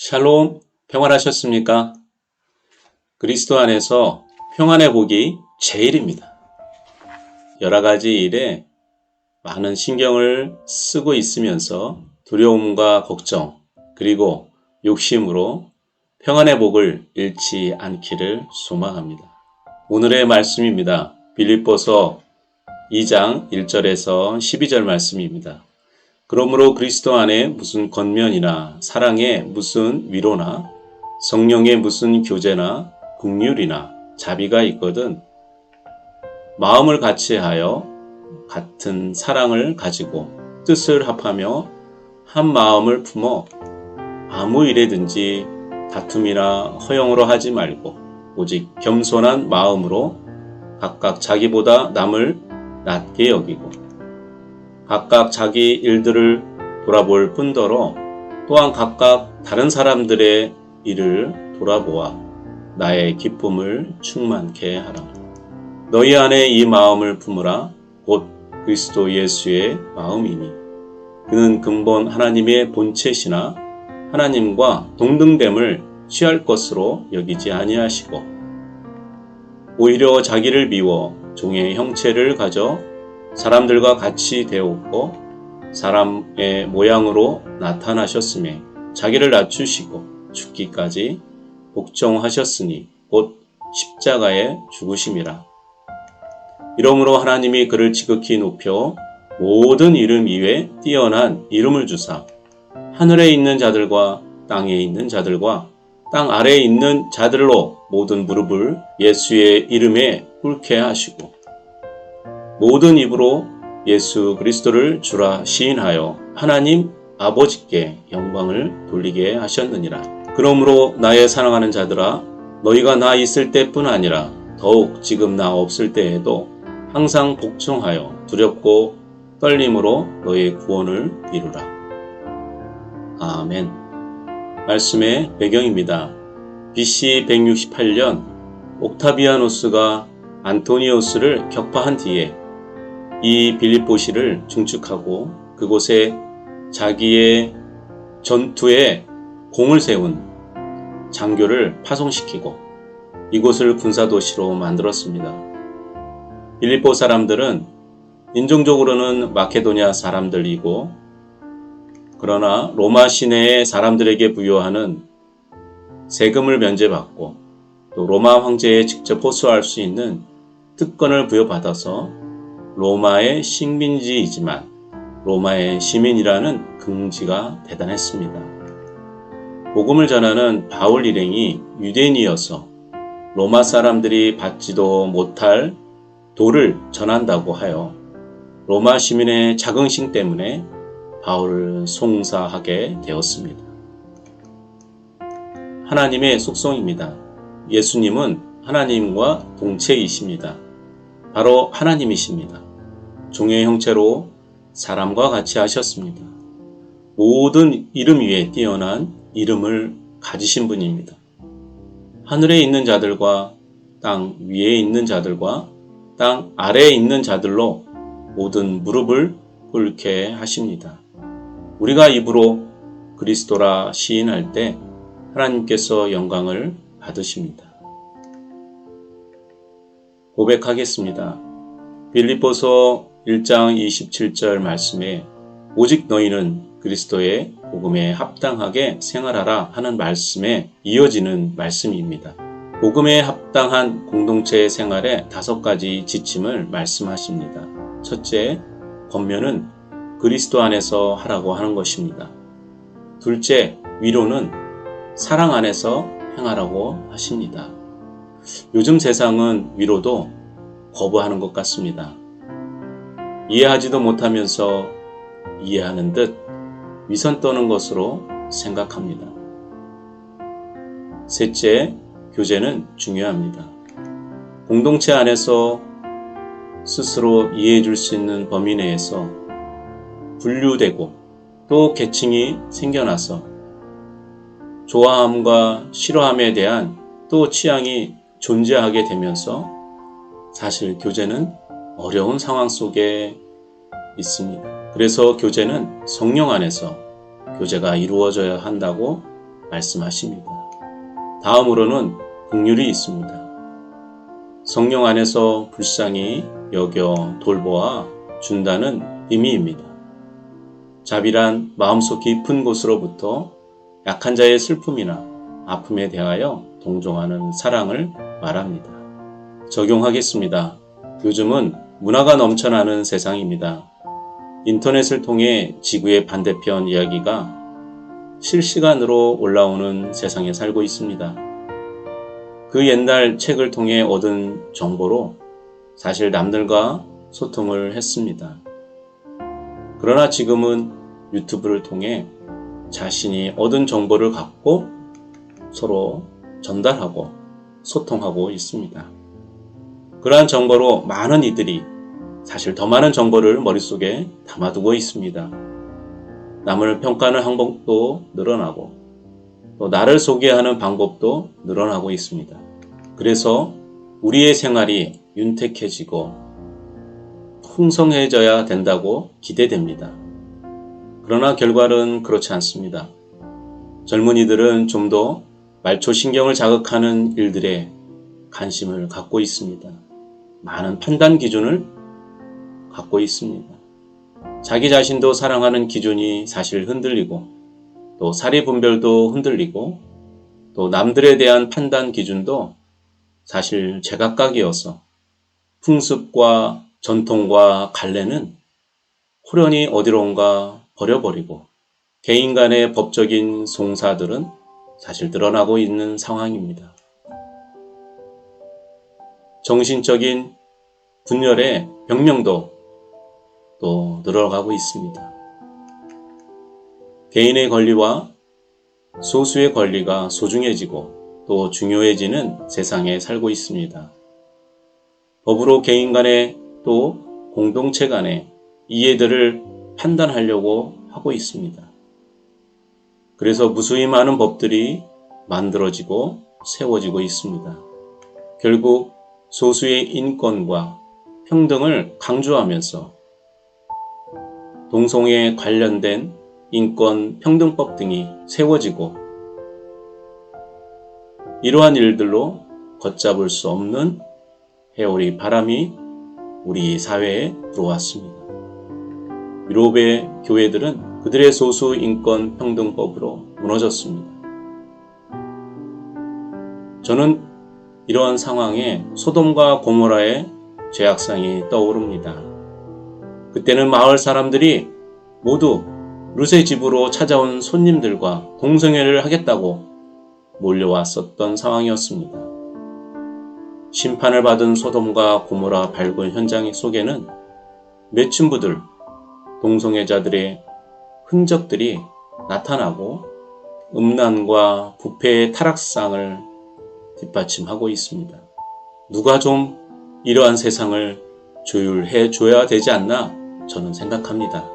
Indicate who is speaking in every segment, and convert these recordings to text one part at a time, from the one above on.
Speaker 1: 샬롬, 평안하셨습니까? 그리스도 안에서 평안의 복이 제일입니다. 여러 가지 일에 많은 신경을 쓰고 있으면서 두려움과 걱정, 그리고 욕심으로 평안의 복을 잃지 않기를 소망합니다. 오늘의 말씀입니다. 빌립보서 2장 1절에서 12절 말씀입니다. 그러므로 그리스도 안에 무슨 권면이나 사랑에 무슨 위로나 성령의 무슨 교제나 긍휼이나 자비가 있거든 마음을 같이하여 같은 사랑을 가지고 뜻을 합하며 한 마음을 품어 아무 일에든지 다툼이나 허영으로 하지 말고 오직 겸손한 마음으로 각각 자기보다 남을 낮게 여기고 각각 자기 일들을 돌아볼 뿐더러 또한 각각 다른 사람들의 일을 돌아보아 나의 기쁨을 충만케 하라. 너희 안에 이 마음을 품으라. 곧 그리스도 예수의 마음이니 그는 근본 하나님의 본체시나 하나님과 동등됨을 취할 것으로 여기지 아니하시고 오히려 자기를 비워 종의 형체를 가져 사람들과 같이 되었고 사람의 모양으로 나타나셨으며 자기를 낮추시고 죽기까지 복종하셨으니 곧 십자가에 죽으심이라. 이러므로 하나님이 그를 지극히 높여 모든 이름 위에 뛰어난 이름을 주사 하늘에 있는 자들과 땅에 있는 자들과 땅 아래에 있는 자들로 모든 무릎을 예수의 이름에 꿇게 하시고 모든 입으로 예수 그리스도를 주라 시인하여 하나님 아버지께 영광을 돌리게 하셨느니라. 그러므로 나의 사랑하는 자들아 너희가 나 있을 때뿐 아니라 더욱 지금 나 없을 때에도 항상 복종하여 두렵고 떨림으로 너희의 구원을 이루라. 아멘. 말씀의 배경입니다. BC 168년 옥타비아노스가 안토니우스를 격파한 뒤에 이 빌립보시를 중축하고 그곳에 자기의 전투에 공을 세운 장교를 파송시키고 이곳을 군사도시로 만들었습니다. 빌립보 사람들은 인종적으로는 마케도니아 사람들이고 그러나 로마 시내의 사람들에게 부여하는 세금을 면제받고 또 로마 황제에 직접 호소할 수 있는 특권을 부여받아서 로마의 식민지이지만 로마의 시민이라는 긍지가 대단했습니다. 복음을 전하는 바울 일행이 유대인이어서 로마 사람들이 받지도 못할 도를 전한다고 하여 로마 시민의 자긍심 때문에 바울을 송사하게 되었습니다. 하나님의 속성입니다. 예수님은 하나님과 동체이십니다. 바로 하나님이십니다. 종의 형체로 사람과 같이 하셨습니다. 모든 이름 위에 뛰어난 이름을 가지신 분입니다. 하늘에 있는 자들과 땅 위에 있는 자들과 땅 아래에 있는 자들로 모든 무릎을 꿇게 하십니다. 우리가 입으로 그리스도라 시인할 때 하나님께서 영광을 받으십니다. 고백하겠습니다. 빌립보서 1장 27절 말씀에 오직 너희는 그리스도의 복음에 합당하게 생활하라 하는 말씀에 이어지는 말씀입니다. 복음에 합당한 공동체 생활의 5가지 지침을 말씀하십니다. 첫째, 권면은 그리스도 안에서 하라고 하는 것입니다. 둘째, 위로는 사랑 안에서 행하라고 하십니다. 요즘 세상은 위로도 거부하는 것 같습니다. 이해하지도 못하면서 이해하는 듯 위선 떠는 것으로 생각합니다. 셋째, 교제는 중요합니다. 공동체 안에서 스스로 이해해 줄 수 있는 범위 내에서 분류되고 또 계층이 생겨나서 좋아함과 싫어함에 대한 또 취향이 존재하게 되면서 사실 교제는 어려운 상황 속에 있습니다. 그래서 교제는 성령 안에서 교제가 이루어져야 한다고 말씀하십니다. 다음으로는 긍휼이 있습니다. 성령 안에서 불쌍히 여겨 돌보아 준다는 의미입니다. 자비란 마음속 깊은 곳으로부터 약한 자의 슬픔이나 아픔에 대하여 동정하는 사랑을 말합니다. 적용하겠습니다. 요즘은 문화가 넘쳐나는 세상입니다. 인터넷을 통해 지구의 반대편 이야기가 실시간으로 올라오는 세상에 살고 있습니다. 그 옛날 책을 통해 얻은 정보로 사실 남들과 소통을 했습니다. 그러나 지금은 유튜브를 통해 자신이 얻은 정보를 갖고 서로 전달하고 소통하고 있습니다. 그러한 정보로 많은 이들이 사실 더 많은 정보를 머릿속에 담아두고 있습니다. 남을 평가하는 항목도 늘어나고 또 나를 소개하는 방법도 늘어나고 있습니다. 그래서 우리의 생활이 윤택해지고 풍성해져야 된다고 기대됩니다. 그러나 결과는 그렇지 않습니다. 젊은이들은 좀 더 말초신경을 자극하는 일들에 관심을 갖고 있습니다. 많은 판단 기준을 갖고 있습니다. 자기 자신도 사랑하는 기준이 사실 흔들리고 또 사리 분별도 흔들리고 또 남들에 대한 판단 기준도 사실 제각각이어서 풍습과 전통과 관례는 호련히 어디론가 버려버리고 개인 간의 법적인 송사들은 사실 드러나고 있는 상황입니다. 정신적인 분열의 병명도 또 늘어가고 있습니다. 개인의 권리와 소수의 권리가 소중해지고 또 중요해지는 세상에 살고 있습니다. 법으로 개인 간에 또 공동체 간에 이해들을 판단하려고 하고 있습니다. 그래서 무수히 많은 법들이 만들어지고 세워지고 있습니다. 결국 소수의 인권과 평등을 강조하면서 동성애에 관련된 인권 평등법 등이 세워지고 이러한 일들로 걷잡을 수 없는 회오리 바람이 우리 사회에 불어왔습니다. 유럽의 교회들은 그들의 소수 인권 평등법으로 무너졌습니다. 저는 이러한 상황에 소돔과 고모라의 죄악상이 떠오릅니다. 그때는 마을 사람들이 모두 룻의 집으로 찾아온 손님들과 동성애를 하겠다고 몰려왔었던 상황이었습니다. 심판을 받은 소돔과 고모라 발굴 현장 속에는 매춘부들, 동성애자들의 흔적들이 나타나고 음란과 부패의 타락상을 뒷받침하고 있습니다. 누가 좀 이러한 세상을 조율해 줘야 되지 않나 저는 생각합니다.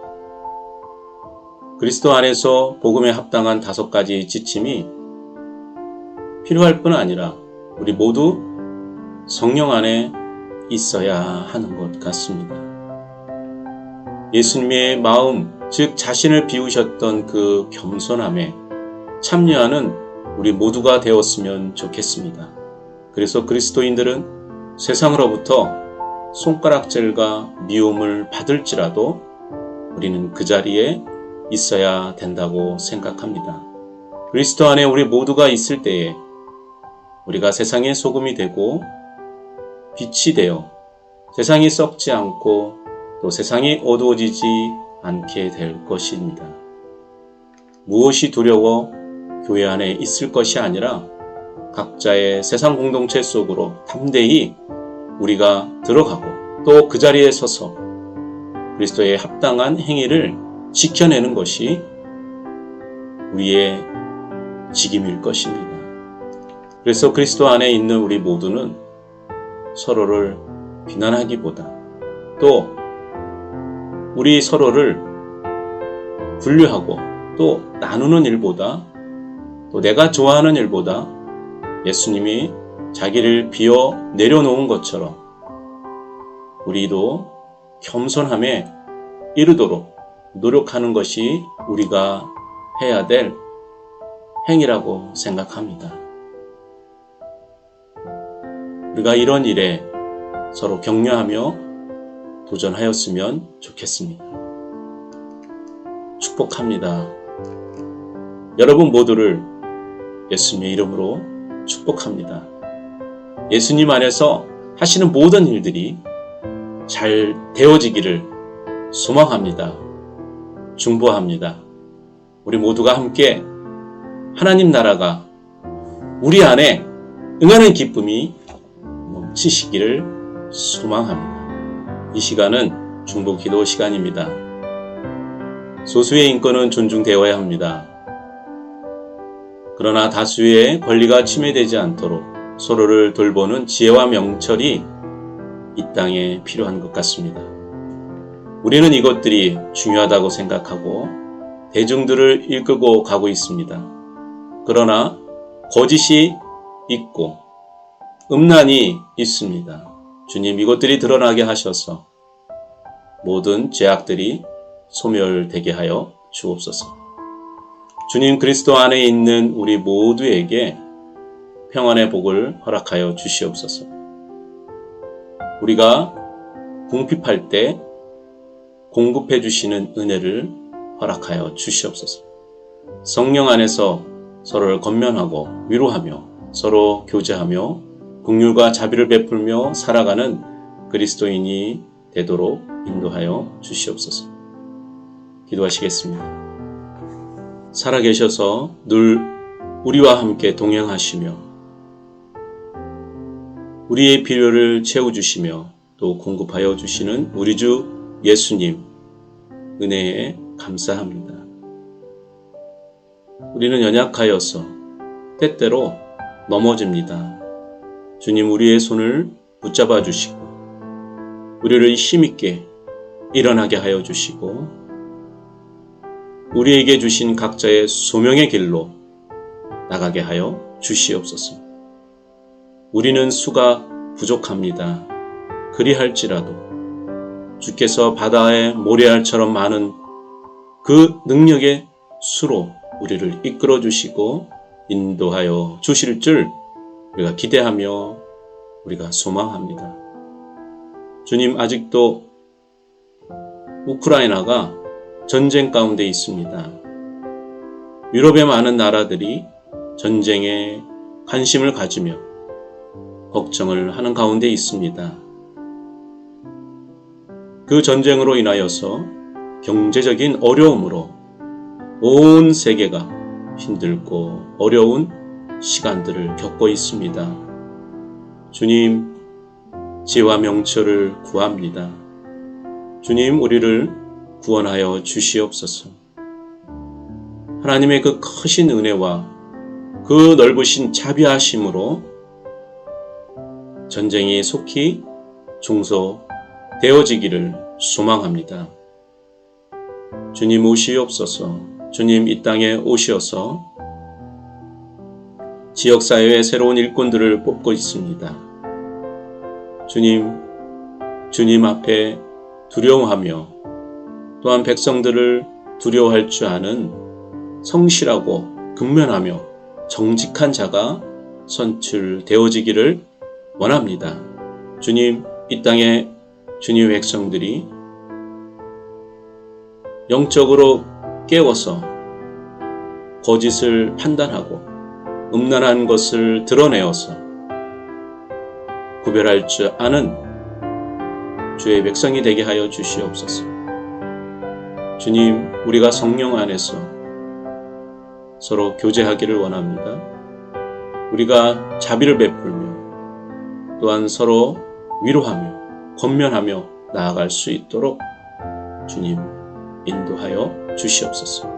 Speaker 1: 그리스도 안에서 복음에 합당한 5가지 지침이 필요할 뿐 아니라 우리 모두 성령 안에 있어야 하는 것 같습니다. 예수님의 마음, 즉 자신을 비우셨던 그 겸손함에 참여하는 우리 모두가 되었으면 좋겠습니다. 그래서 그리스도인들은 세상으로부터 손가락질과 미움을 받을지라도 우리는 그 자리에 있어야 된다고 생각합니다. 그리스도 안에 우리 모두가 있을 때에 우리가 세상의 소금이 되고 빛이 되어 세상이 썩지 않고 또 세상이 어두워지지 않게 될 것입니다. 무엇이 두려워 교회 안에 있을 것이 아니라 각자의 세상 공동체 속으로 담대히 우리가 들어가고 또 그 자리에 서서 그리스도의 합당한 행위를 지켜내는 것이 우리의 직임일 것입니다. 그래서 그리스도 안에 있는 우리 모두는 서로를 비난하기보다 또 우리 서로를 분류하고 또 나누는 일보다 또 내가 좋아하는 일보다 예수님이 자기를 비워 내려놓은 것처럼 우리도 겸손함에 이르도록 노력하는 것이 우리가 해야 될 행위라고 생각합니다. 우리가 이런 일에 서로 격려하며 도전하였으면 좋겠습니다. 축복합니다. 여러분 모두를 예수님의 이름으로 축복합니다. 예수님 안에서 하시는 모든 일들이 잘 되어지기를 소망합니다. 중보합니다. 우리 모두가 함께 하나님 나라가 우리 안에 응하는 기쁨이 넘치시기를 소망합니다. 이 시간은 중보 기도 시간입니다. 소수의 인권은 존중되어야 합니다. 그러나 다수의 권리가 침해되지 않도록 서로를 돌보는 지혜와 명철이 이 땅에 필요한 것 같습니다. 우리는 이것들이 중요하다고 생각하고 대중들을 이끌고 가고 있습니다. 그러나 거짓이 있고 음란이 있습니다. 주님, 이것들이 드러나게 하셔서 모든 죄악들이 소멸되게 하여 주옵소서. 주님, 그리스도 안에 있는 우리 모두에게 평안의 복을 허락하여 주시옵소서. 우리가 궁핍할 때 공급해 주시는 은혜를 허락하여 주시옵소서. 성령 안에서 서로를 권면하고 위로하며 서로 교제하며 긍휼과 자비를 베풀며 살아가는 그리스도인이 되도록 인도하여 주시옵소서. 기도하시겠습니다. 살아계셔서 늘 우리와 함께 동행하시며 우리의 필요를 채워주시며 또 공급하여 주시는 우리 주 예수님 은혜에 감사합니다. 우리는 연약하여서 때때로 넘어집니다. 주님, 우리의 손을 붙잡아 주시고 우리를 힘있게 일어나게 하여 주시고 우리에게 주신 각자의 소명의 길로 나가게 하여 주시옵소서. 우리는 수가 부족합니다. 그리할지라도 주께서 바다의 모래알처럼 많은 그 능력의 수로 우리를 이끌어 주시고 인도하여 주실 줄 우리가 기대하며 우리가 소망합니다. 주님, 아직도 우크라이나가 전쟁 가운데 있습니다. 유럽의 많은 나라들이 전쟁에 관심을 가지며 걱정을 하는 가운데 있습니다. 그 전쟁으로 인하여서 경제적인 어려움으로 온 세계가 힘들고 어려운 시간들을 겪고 있습니다. 주님, 지혜와 명철을 구합니다. 주님, 우리를 구원하여 주시옵소서. 하나님의 그 크신 은혜와 그 넓으신 자비하심으로 전쟁이 속히 종소되어지기를 소망합니다. 주님, 오시옵소서. 주님, 이 땅에 오시어서 지역사회의 새로운 일꾼들을 뽑고 있습니다. 주님 앞에 두려워하며 또한 백성들을 두려워할 줄 아는 성실하고 근면하며 정직한 자가 선출되어지기를 원합니다. 주님, 이 땅에 주님의 백성들이 영적으로 깨워서 거짓을 판단하고 음란한 것을 드러내어서 구별할 줄 아는 주의 백성이 되게 하여 주시옵소서. 주님, 우리가 성령 안에서 서로 교제하기를 원합니다. 우리가 자비를 베풀며 또한 서로 위로하며 권면하며 나아갈 수 있도록 주님 인도하여 주시옵소서.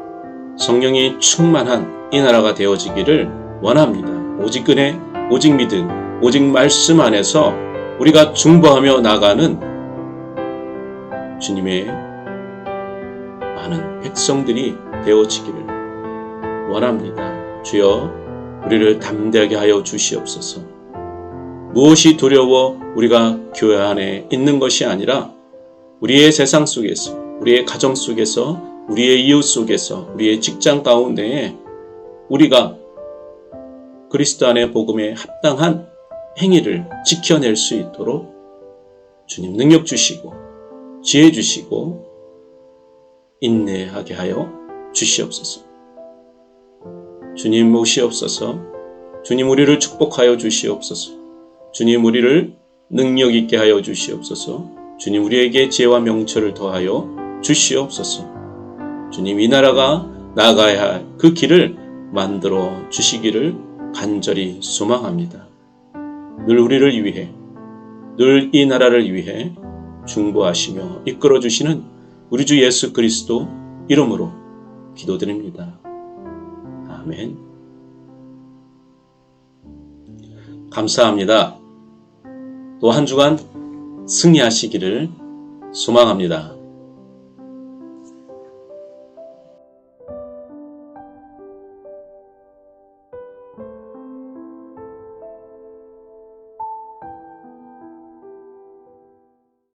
Speaker 1: 성령이 충만한 이 나라가 되어지기를 원합니다. 오직 은혜, 오직 믿음, 오직 말씀 안에서 우리가 중보하며 나가는 주님의 많은 백성들이 되어지기를 원합니다. 주여, 우리를 담대하게 하여 주시옵소서. 무엇이 두려워 우리가 교회 안에 있는 것이 아니라 우리의 세상 속에서, 우리의 가정 속에서, 우리의 이웃 속에서, 우리의 직장 가운데에 우리가 그리스도 안의 복음에 합당한 행위를 지켜낼 수 있도록 주님 능력 주시고 지혜 주시고 인내하게 하여 주시옵소서. 주님 모시옵소서. 주님 우리를 축복하여 주시옵소서. 주님 우리를 능력 있게 하여 주시옵소서. 주님 우리에게 지혜와 명철을 더하여 주시옵소서. 주님 이 나라가 나아가야 할 그 길을 만들어 주시기를 간절히 소망합니다. 늘 우리를 위해, 늘 이 나라를 위해 중보하시며 이끌어 주시는 우리 주 예수 그리스도 이름으로 기도드립니다. 아멘. 감사합니다. 또 한 주간 승리하시기를 소망합니다.